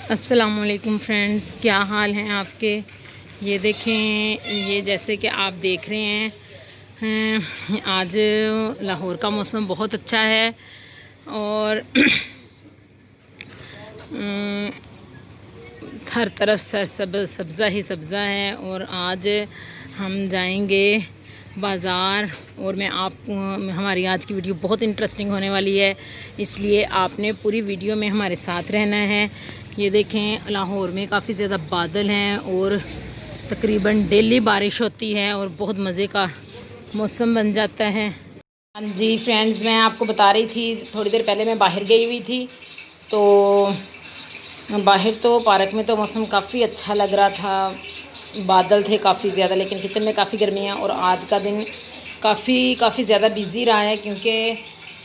अस्सलामुअलैकुम फ्रेंड्स, क्या हाल हैं आपके। ये देखें, ये जैसे कि आप देख रहे हैं आज लाहौर का मौसम बहुत अच्छा है और हर तरफ सब्ज़ा ही सब्ज़ा है। और आज हम जाएंगे बाज़ार और हमारी आज की वीडियो बहुत इंटरेस्टिंग होने वाली है, इसलिए आपने पूरी वीडियो में हमारे साथ रहना है। ये देखें, लाहौर में काफ़ी ज़्यादा बादल हैं और तकरीबन डेली बारिश होती है और बहुत मज़े का मौसम बन जाता है। हाँ जी फ्रेंड्स, मैं आपको बता रही थी थोड़ी देर पहले मैं बाहर गई हुई थी, तो बाहर तो पार्क में तो मौसम काफ़ी अच्छा लग रहा था, बादल थे काफ़ी ज़्यादा, लेकिन किचन में काफ़ी गर्मी है। और आज का दिन काफ़ी ज़्यादा बिज़ी रहा है क्योंकि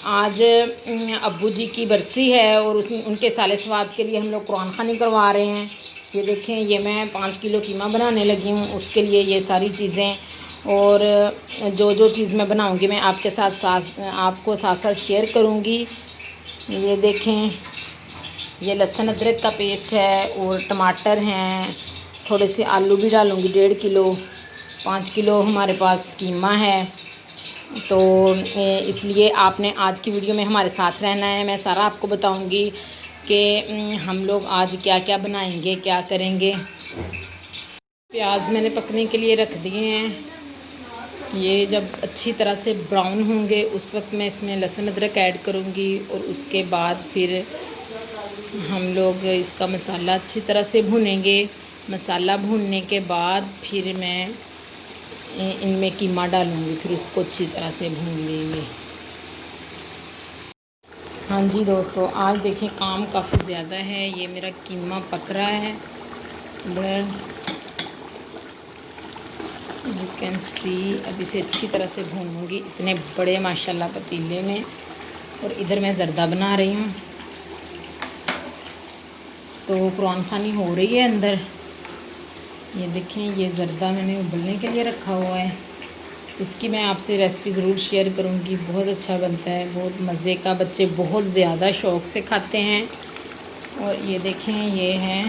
आज अब्बू जी की बरसी है और उनके साले सवाद के लिए हम लोग कुरान ख़वानी करवा रहे हैं। ये देखें, ये मैं 5 किलो कीमा बनाने लगी हूँ, उसके लिए ये सारी चीज़ें और जो चीज़ मैं बनाऊँगी मैं आपको साथ साथ शेयर करूँगी। ये देखें, ये लहसुन अदरक का पेस्ट है और टमाटर हैं, थोड़े से आलू भी डालूँगी 1.5 किलो, 5 किलो हमारे पास कीमा है। तो इसलिए आपने आज की वीडियो में हमारे साथ रहना है। मैं सारा आपको बताऊंगी कि हम लोग आज क्या क्या बनाएंगे, क्या करेंगे। प्याज मैंने पकने के लिए रख दिए हैं, ये जब अच्छी तरह से ब्राउन होंगे उस वक्त मैं इसमें लहसुन अदरक ऐड करूँगी और उसके बाद फिर हम लोग इसका मसाला अच्छी तरह से भूनेंगे। मसाला भूनने के बाद फिर मैं इनमें कीमा डालूँगी, फिर उसको अच्छी तरह से भून लेंगे। हाँ जी दोस्तों, आज देखें काम काफ़ी ज़्यादा है। ये मेरा कीमा पक रहा है, इधर यू कैन सी। अब इसे अच्छी तरह से भूनूंगी इतने बड़े माशाल्लाह पतीले में। और इधर मैं ज़र्दा बना रही हूँ, तो कुरान ख़वानी हो रही है अंदर। ये देखें, ये ज़र्दा मैंने उबलने के लिए रखा हुआ है। इसकी मैं आपसे रेसिपी ज़रूर शेयर करूँगी, बहुत अच्छा बनता है, बहुत मज़े का, बच्चे बहुत ज़्यादा शौक़ से खाते हैं। और ये देखें, ये है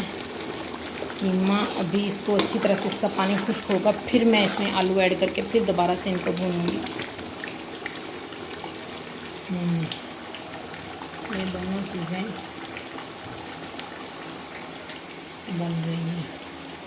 कीमा। अभी इसको अच्छी तरह से, इसका पानी खुश्क होगा, फिर मैं इसमें आलू ऐड करके फिर दोबारा से इनको भूनूँगी। ये दोनों चीज़ें बन रही हैं।